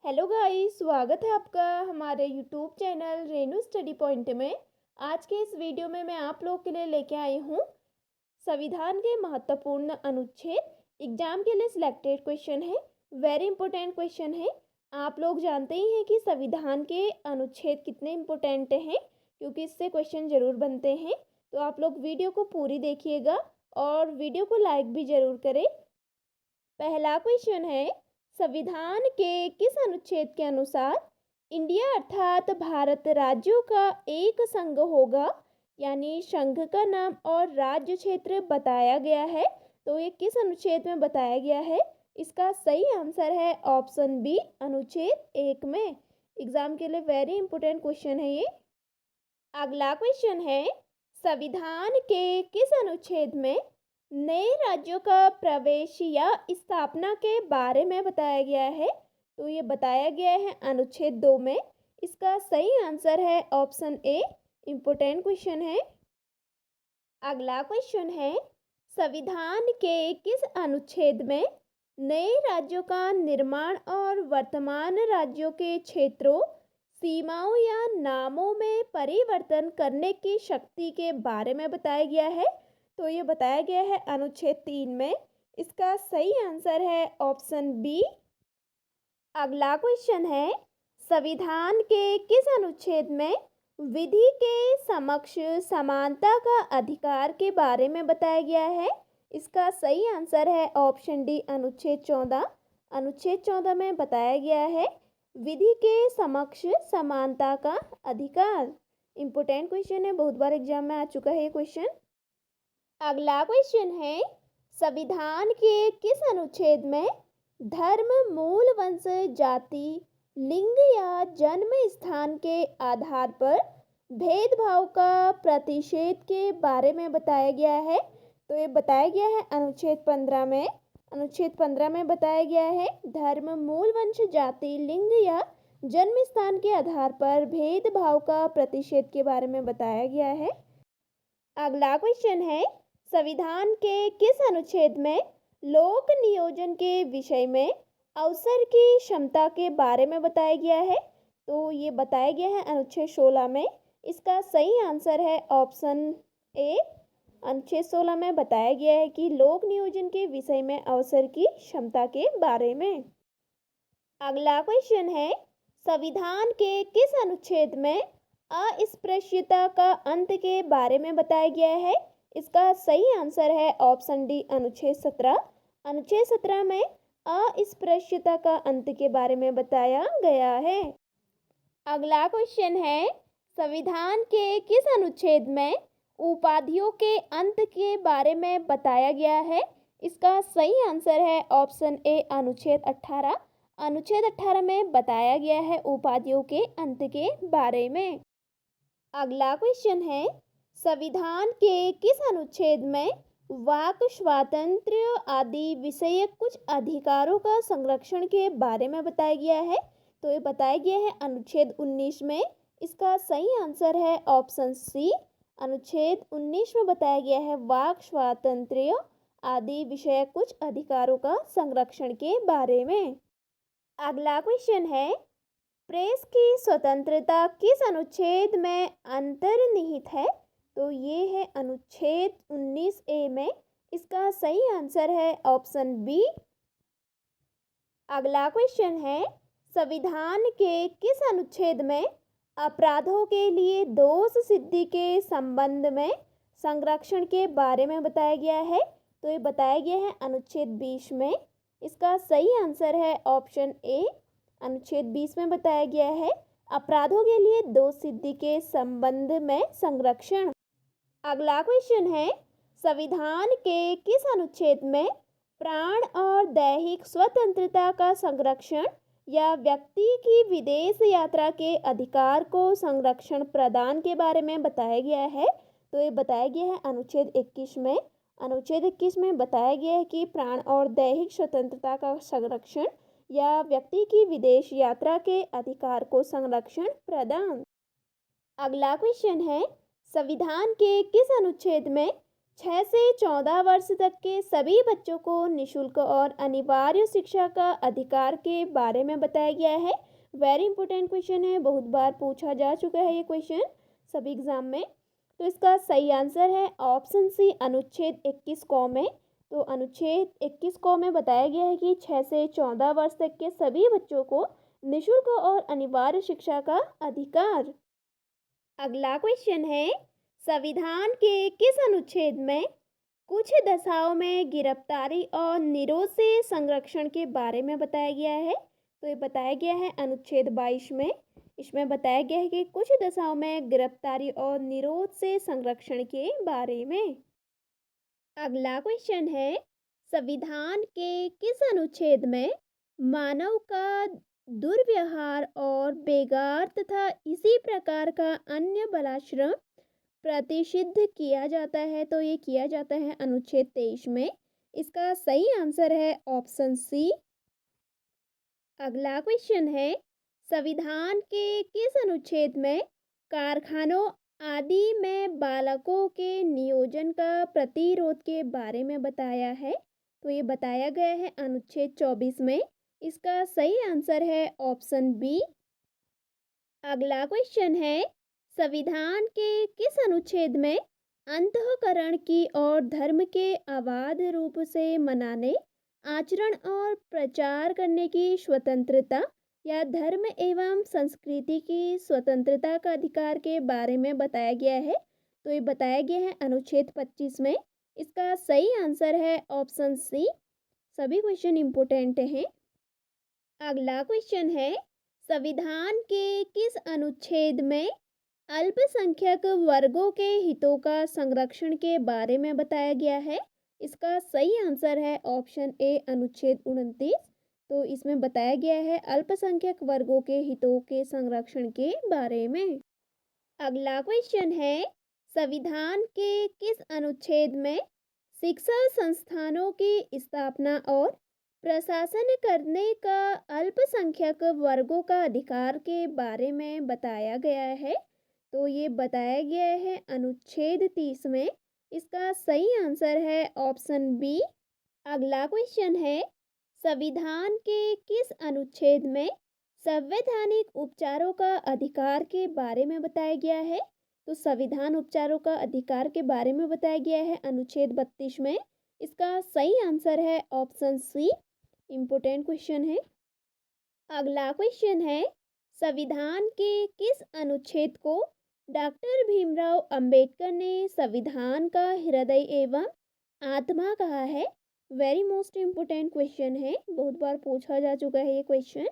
Hello guys, स्वागत है आपका हमारे YouTube channel Renu study point में। आज के इस वीडियो में मैं आप लोगों के लिए लेके आई हूँ संविधान के महत्वपूर्ण अनुच्छेद। एग्जाम के लिए सिलेक्टेड क्वेश्चन है, वेरी इंपॉर्टेंट क्वेश्चन है। आप लोग जानते ही हैं कि संविधान के अनुच्छेद कितने इम्पोर्टेंट हैं, क्योंकि इससे क्वेश्चन ज़रूर बनते हैं। तो आप लोग वीडियो को पूरी देखिएगा और वीडियो को लाइक भी ज़रूर करें। पहला क्वेश्चन है, संविधान के किस अनुच्छेद के अनुसार इंडिया अर्थात भारत राज्यों का एक संघ होगा, यानी संघ का नाम और राज्य क्षेत्र बताया गया है। तो ये किस अनुच्छेद में बताया गया है? इसका सही आंसर है ऑप्शन बी, अनुच्छेद 1 में। एग्जाम के लिए वेरी इंपॉर्टेंट क्वेश्चन है ये। अगला क्वेश्चन है, संविधान के किस अनुच्छेद में नए राज्यों का प्रवेश या स्थापना के बारे में बताया गया है? तो ये बताया गया है अनुच्छेद 2 में। इसका सही आंसर है ऑप्शन ए, इम्पोर्टेंट क्वेश्चन है। अगला क्वेश्चन है, संविधान के किस अनुच्छेद में नए राज्यों का निर्माण और वर्तमान राज्यों के क्षेत्रों, सीमाओं या नामों में परिवर्तन करने की शक्ति के बारे में बताया गया है? तो ये बताया गया है अनुच्छेद 3 में। इसका सही आंसर है ऑप्शन बी। अगला क्वेश्चन है, संविधान के किस अनुच्छेद में विधि के समक्ष समानता का अधिकार के बारे में बताया गया है? इसका सही आंसर है ऑप्शन डी, अनुच्छेद 14। अनुच्छेद 14 में बताया गया है विधि के समक्ष समानता का अधिकार। इम्पोर्टेंट क्वेश्चन है, बहुत बार एग्जाम में आ चुका है ये क्वेश्चन। अगला क्वेश्चन है, संविधान के किस अनुच्छेद में धर्म, मूल वंश, जाति, लिंग या जन्म स्थान के आधार पर भेदभाव का प्रतिषेध के बारे में बताया गया है? तो ये बताया गया है अनुच्छेद 15 में। अनुच्छेद 15 में बताया गया है धर्म, मूल वंश, जाति, लिंग या जन्म स्थान के आधार पर भेदभाव का प्रतिषेध के बारे में बताया गया है। अगला क्वेश्चन है, संविधान के किस अनुच्छेद में लोक नियोजन के विषय में अवसर की क्षमता के बारे में बताया गया है? तो ये बताया गया है अनुच्छेद 16 में। इसका सही आंसर है ऑप्शन ए। अनुच्छेद 16 में बताया गया है कि लोक नियोजन के विषय में अवसर की क्षमता के बारे में। अगला क्वेश्चन है, संविधान के किस अनुच्छेद में अस्पृश्यता का अंत के बारे में बताया गया है? इसका सही आंसर है ऑप्शन डी, अनुच्छेद 17। अनुच्छेद 17 में अस्पृश्यता का अंत के बारे में बताया गया है। अगला क्वेश्चन है, संविधान के किस अनुच्छेद में उपाधियों के अंत के बारे में बताया गया है? इसका सही आंसर है ऑप्शन ए, अनुच्छेद 18। अनुच्छेद 18 में बताया गया है उपाधियों के अंत के बारे में। अगला क्वेश्चन है, संविधान के किस अनुच्छेद में वाक स्वातंत्र्य आदि विषयक कुछ अधिकारों का संरक्षण के बारे में बताया गया है? तो ये बताया गया है अनुच्छेद 19 में। इसका सही आंसर है ऑप्शन सी। अनुच्छेद 19 में बताया गया है वाक स्वातंत्र्य आदि विषयक कुछ अधिकारों का संरक्षण के बारे में। अगला क्वेश्चन है, प्रेस की स्वतंत्रता किस अनुच्छेद में अंतर्निहित है? तो ये है अनुच्छेद 19A में। इसका सही आंसर है ऑप्शन बी। अगला क्वेश्चन है, संविधान के किस अनुच्छेद में अपराधों के लिए दोष सिद्धि के संबंध में संरक्षण के बारे में बताया गया है? तो ये बताया गया है अनुच्छेद 20 में। इसका सही आंसर है ऑप्शन ए। अनुच्छेद 20 में बताया गया है अपराधों के लिए दोष सिद्धि के संबंध में संरक्षण। अगला क्वेश्चन है, संविधान के किस अनुच्छेद में प्राण और दैहिक स्वतंत्रता का संरक्षण या व्यक्ति की विदेश यात्रा के अधिकार को संरक्षण प्रदान के बारे में बताया गया है? तो ये बताया गया है अनुच्छेद 21 में। अनुच्छेद 21 में बताया गया है कि प्राण और दैहिक स्वतंत्रता का संरक्षण या व्यक्ति की विदेश यात्रा के अधिकार को संरक्षण प्रदान। अगला क्वेश्चन है, संविधान के किस अनुच्छेद में 6 से 14 वर्ष तक के सभी बच्चों को निशुल्क और अनिवार्य शिक्षा का अधिकार के बारे में बताया गया है। वेरी इंपॉर्टेंट क्वेश्चन है, बहुत बार पूछा जा चुका है ये क्वेश्चन सभी एग्जाम में। तो इसका सही आंसर है ऑप्शन सी, अनुच्छेद 21 क में। तो अनुच्छेद 21 क में बताया गया है कि 6 से 14 वर्ष तक के सभी बच्चों को निशुल्क और अनिवार्य शिक्षा का अधिकार। अगला क्वेश्चन है, संविधान के किस अनुच्छेद में कुछ दशाओं में गिरफ्तारी और निरोध से संरक्षण के बारे में बताया गया है? तो ये बताया गया है अनुच्छेद 22 में। इसमें बताया गया है कि कुछ दशाओं में गिरफ्तारी और निरोध से संरक्षण के बारे में। अगला क्वेश्चन है, संविधान के किस अनुच्छेद में मानव का दुर्व्यवहार और बेगार तथा इसी प्रकार का अन्य बलाश्रम प्रतिषिद्ध किया जाता है? तो ये किया जाता है अनुच्छेद 23 में। इसका सही आंसर है ऑप्शन सी। अगला क्वेश्चन है, संविधान के किस अनुच्छेद में कारखानों आदि में बालकों के नियोजन का प्रतिरोध के बारे में बताया है? तो ये बताया गया है अनुच्छेद 24 में। इसका सही आंसर है ऑप्शन बी। अगला क्वेश्चन है, संविधान के किस अनुच्छेद में अंतःकरण की और धर्म के अबाध रूप से मनाने, आचरण और प्रचार करने की स्वतंत्रता या धर्म एवं संस्कृति की स्वतंत्रता का अधिकार के बारे में बताया गया है? तो ये बताया गया है अनुच्छेद 25 में। इसका सही आंसर है ऑप्शन सी। सभी क्वेश्चन इम्पोर्टेंट हैं। अगला क्वेश्चन है, संविधान के किस अनुच्छेद में अल्पसंख्यक वर्गों के हितों का संरक्षण के बारे में बताया गया है? इसका सही आंसर है ऑप्शन ए, अनुच्छेद 29। तो इसमें बताया गया है अल्पसंख्यक वर्गों के हितों के संरक्षण के बारे में। अगला क्वेश्चन है, संविधान के किस अनुच्छेद में शिक्षा संस्थानों की स्थापना और प्रशासन करने का अल्पसंख्यक वर्गों का अधिकार के बारे में बताया गया है? तो ये बताया गया है अनुच्छेद 30 में। इसका सही आंसर है ऑप्शन बी। अगला क्वेश्चन है, संविधान के किस अनुच्छेद में संवैधानिक उपचारों का अधिकार के बारे में बताया गया है? तो संविधान उपचारों का अधिकार के बारे में बताया गया है अनुच्छेद 32 में। इसका सही आंसर है ऑप्शन सी। इम्पोर्टेंट क्वेश्चन है। अगला क्वेश्चन है, संविधान के किस अनुच्छेद को डॉक्टर भीमराव अंबेडकर ने संविधान का हृदय एवं आत्मा कहा है? वेरी मोस्ट इम्पोर्टेंट क्वेश्चन है, बहुत बार पूछा जा चुका है ये क्वेश्चन।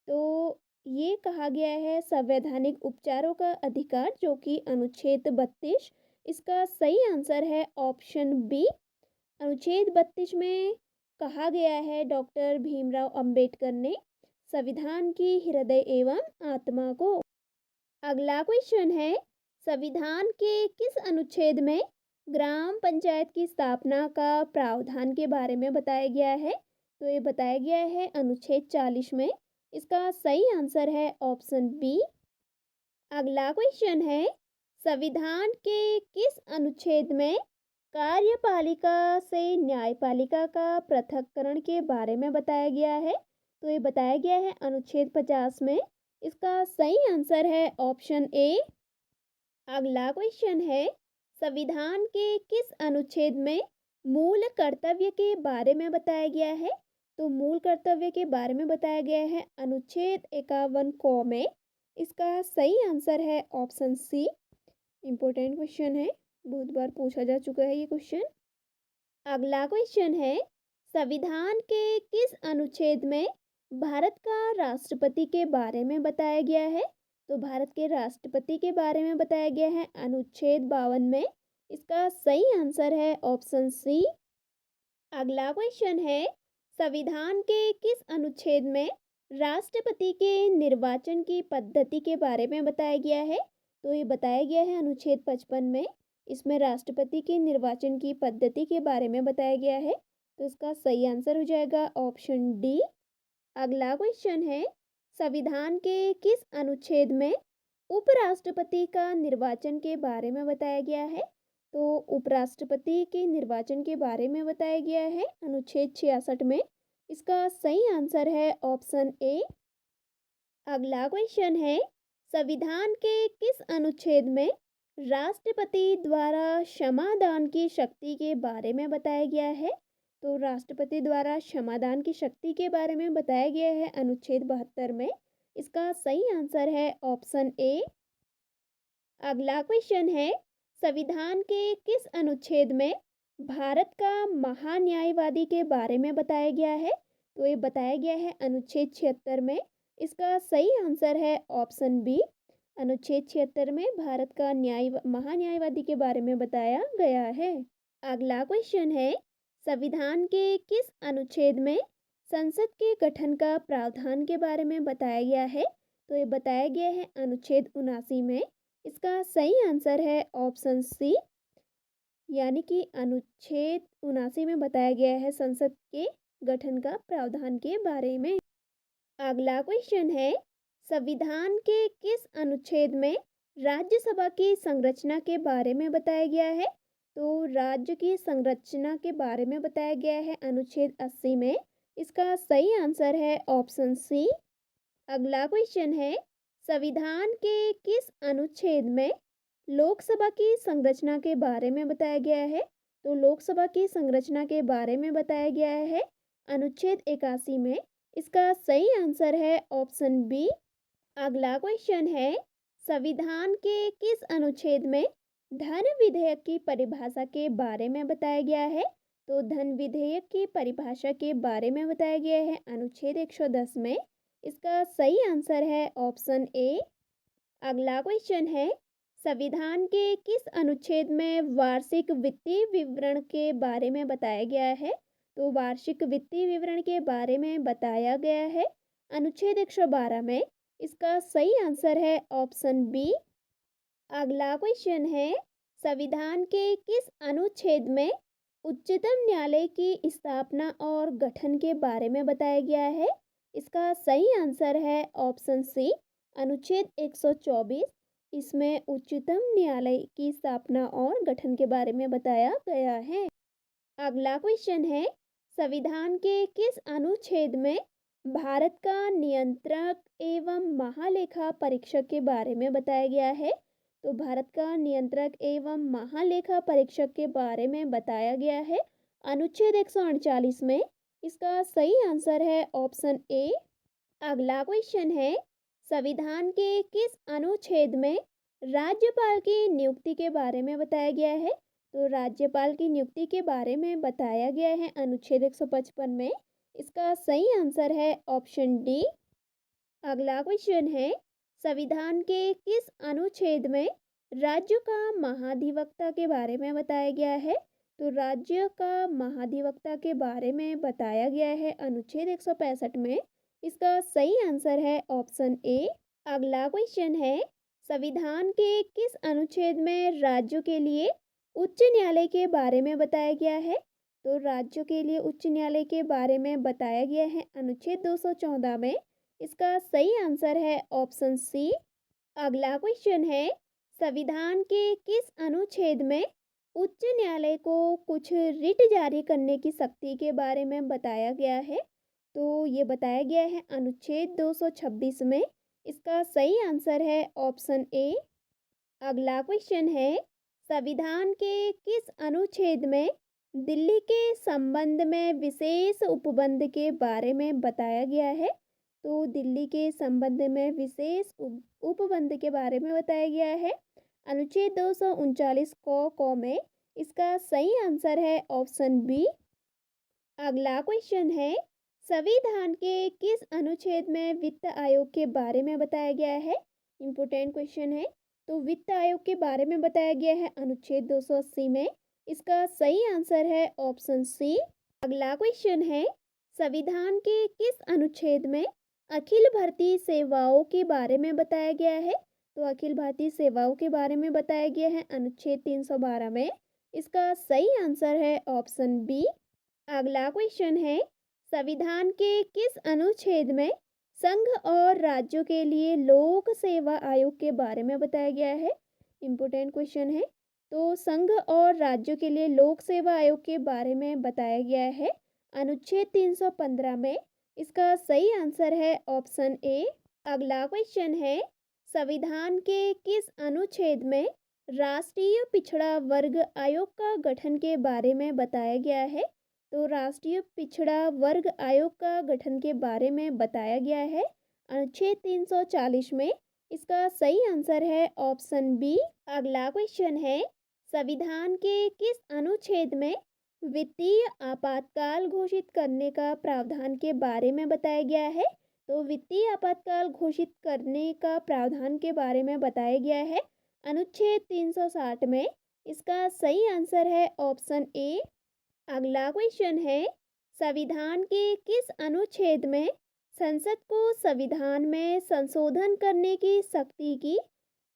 तो ये कहा गया है संवैधानिक उपचारों का अधिकार, जो कि अनुच्छेद 32। इसका सही आंसर है ऑप्शन बी। अनुच्छेद 32 में कहा गया है डॉक्टर भीमराव अंबेडकर ने संविधान की हृदय एवं आत्मा को। अगला क्वेश्चन है, संविधान के किस अनुच्छेद में ग्राम पंचायत की स्थापना का प्रावधान के बारे में बताया गया है? तो ये बताया गया है अनुच्छेद 40 में। इसका सही आंसर है ऑप्शन बी। अगला क्वेश्चन है, संविधान के किस अनुच्छेद में कार्यपालिका से न्यायपालिका का पृथक्करण के बारे में बताया गया है? तो ये बताया गया है अनुच्छेद 50 में। इसका सही आंसर है ऑप्शन ए। अगला क्वेश्चन है, संविधान के किस अनुच्छेद में मूल कर्तव्य के बारे में बताया गया है? तो मूल कर्तव्य के बारे में बताया गया है अनुच्छेद 51 क में। इसका सही आंसर है ऑप्शन सी। इम्पोर्टेंट क्वेश्चन है, बहुत बार पूछा जा चुका है ये क्वेश्चन। अगला क्वेश्चन है, संविधान के किस अनुच्छेद में भारत का राष्ट्रपति के बारे में बताया गया है? तो भारत के राष्ट्रपति के बारे में बताया गया है अनुच्छेद 52 में। इसका सही आंसर है ऑप्शन सी। अगला क्वेश्चन है, संविधान के किस अनुच्छेद में राष्ट्रपति के निर्वाचन की पद्धति के बारे में बताया गया है? तो ये बताया गया है अनुच्छेद 55 में। इसमें राष्ट्रपति के निर्वाचन की पद्धति के बारे में बताया गया है। तो इसका सही आंसर हो जाएगा ऑप्शन डी। अगला क्वेश्चन है, संविधान के किस अनुच्छेद में उपराष्ट्रपति का निर्वाचन के बारे में बताया गया है? तो उपराष्ट्रपति के निर्वाचन के बारे में बताया गया है अनुच्छेद 66 में। इसका सही आंसर है ऑप्शन ए। अगला क्वेश्चन है, संविधान के किस अनुच्छेद में राष्ट्रपति द्वारा क्षमादान की शक्ति के बारे में बताया गया है? तो राष्ट्रपति द्वारा क्षमादान की शक्ति के बारे में बताया गया है अनुच्छेद 72 में। इसका सही आंसर है ऑप्शन ए। अगला क्वेश्चन है, संविधान के किस अनुच्छेद में भारत का महान्यायवादी के बारे में बताया गया है? तो ये बताया गया है अनुच्छेद 76 में। इसका सही आंसर है ऑप्शन बी। अनुच्छेद 76 में भारत का महान्यायवादी के बारे में बताया गया है। अगला क्वेश्चन है, संविधान के किस अनुच्छेद में संसद के गठन का प्रावधान के बारे में बताया गया है? तो ये बताया गया है अनुच्छेद 79 में। इसका सही आंसर है ऑप्शन सी, यानी कि अनुच्छेद 79 में बताया गया है संसद के गठन का प्रावधान के बारे में। अगला क्वेश्चन है, संविधान के किस अनुच्छेद में राज्यसभा की संरचना के बारे में बताया गया है? तो राज्य की संरचना के बारे में बताया गया है अनुच्छेद 80 में। इसका सही आंसर है ऑप्शन सी। अगला क्वेश्चन है, संविधान के किस अनुच्छेद में लोकसभा की संरचना के बारे में बताया गया है? तो लोकसभा की संरचना के बारे में बताया गया है अनुच्छेद 81 में। इसका सही आंसर है ऑप्शन बी। अगला क्वेश्चन है, संविधान के किस अनुच्छेद में धन विधेयक की परिभाषा के बारे में बताया गया है? तो धन विधेयक की परिभाषा के बारे में बताया गया है अनुच्छेद 110 में। इसका सही आंसर है ऑप्शन ए। अगला क्वेश्चन है, संविधान के किस अनुच्छेद में वार्षिक वित्तीय विवरण के बारे में बताया गया है? तो वार्षिक वित्तीय विवरण के बारे में बताया गया है अनुच्छेद 112 में। इसका सही आंसर है ऑप्शन बी। अगला क्वेश्चन है, संविधान के किस अनुच्छेद में उच्चतम न्यायालय की स्थापना और गठन के बारे में बताया गया है? इसका सही आंसर है ऑप्शन सी, अनुच्छेद 124। इसमें उच्चतम न्यायालय की स्थापना और गठन के बारे में बताया गया है। अगला क्वेश्चन है, संविधान के किस अनुच्छेद में भारत का नियंत्रक एवं महालेखा परीक्षक के बारे में बताया गया है? तो भारत का नियंत्रक एवं महालेखा परीक्षक के बारे में बताया गया है अनुच्छेद 148 में। इसका सही आंसर है ऑप्शन ए। अगला क्वेश्चन है, संविधान के किस अनुच्छेद में राज्यपाल की नियुक्ति के बारे में बताया गया है? तो राज्यपाल की नियुक्ति के बारे में बताया गया है अनुच्छेद 155 में। इसका सही आंसर है ऑप्शन डी। अगला क्वेश्चन है, संविधान के किस अनुच्छेद में राज्य का महाधिवक्ता के बारे में बताया गया है? तो राज्य का महाधिवक्ता के बारे में बताया गया है अनुच्छेद 165 में। इसका सही आंसर है ऑप्शन ए। अगला क्वेश्चन है, संविधान के किस अनुच्छेद में राज्यों के लिए उच्च न्यायालय के बारे में बताया गया है? तो राज्यों के लिए उच्च न्यायालय के बारे में बताया गया है अनुच्छेद 214 में। इसका सही आंसर है ऑप्शन सी। अगला क्वेश्चन है, संविधान के किस अनुच्छेद में उच्च न्यायालय को कुछ रिट जारी करने की शक्ति के बारे में बताया गया है? तो ये बताया गया है अनुच्छेद 226 में। इसका सही आंसर है ऑप्शन ए। अगला क्वेश्चन है, संविधान के किस अनुच्छेद में दिल्ली के संबंध में विशेष उपबंध के बारे में बताया गया है? तो दिल्ली के संबंध में विशेष उपबंध के बारे में बताया गया है अनुच्छेद 239 क में। इसका सही आंसर है ऑप्शन बी। अगला क्वेश्चन है, संविधान के किस अनुच्छेद में वित्त आयोग के बारे में बताया गया है? इम्पोर्टेंट क्वेश्चन है। तो वित्त आयोग के बारे में बताया गया है अनुच्छेद 280 में। इसका सही आंसर है ऑप्शन सी। अगला क्वेश्चन है, संविधान के किस अनुच्छेद में अखिल भारतीय सेवाओं के बारे में बताया गया है? तो अखिल भारतीय सेवाओं के बारे में बताया गया है अनुच्छेद 312 में। इसका सही आंसर है ऑप्शन बी। अगला क्वेश्चन है, संविधान के किस अनुच्छेद में संघ और राज्यों के लिए लोक सेवा आयोग के बारे में बताया गया है? इम्पोर्टेंट क्वेश्चन है। तो संघ और राज्यों के लिए लोक सेवा आयोग के बारे में बताया गया है अनुच्छेद 315 में। इसका सही आंसर है ऑप्शन ए। अगला क्वेश्चन है, संविधान के किस अनुच्छेद में राष्ट्रीय पिछड़ा वर्ग आयोग का गठन के बारे में बताया गया है? तो राष्ट्रीय पिछड़ा वर्ग आयोग का गठन के बारे में बताया गया है अनुच्छेद 340 में। इसका सही आंसर है ऑप्शन बी। अगला क्वेश्चन है, संविधान के किस अनुच्छेद में वित्तीय आपातकाल घोषित करने का प्रावधान के बारे में बताया गया है? तो वित्तीय आपातकाल घोषित करने का प्रावधान के बारे में बताया गया है अनुच्छेद 360 में। इसका सही आंसर है ऑप्शन ए। अगला क्वेश्चन है, संविधान के किस अनुच्छेद में संसद को संविधान में संशोधन करने की शक्ति की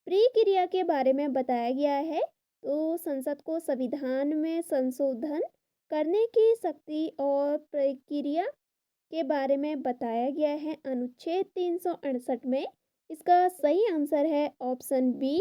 प्रक्रिया के बारे में बताया गया है? तो संसद को संविधान में संशोधन करने की शक्ति और प्रक्रिया के बारे में बताया गया है अनुच्छेद 368 में। इसका सही आंसर है ऑप्शन बी।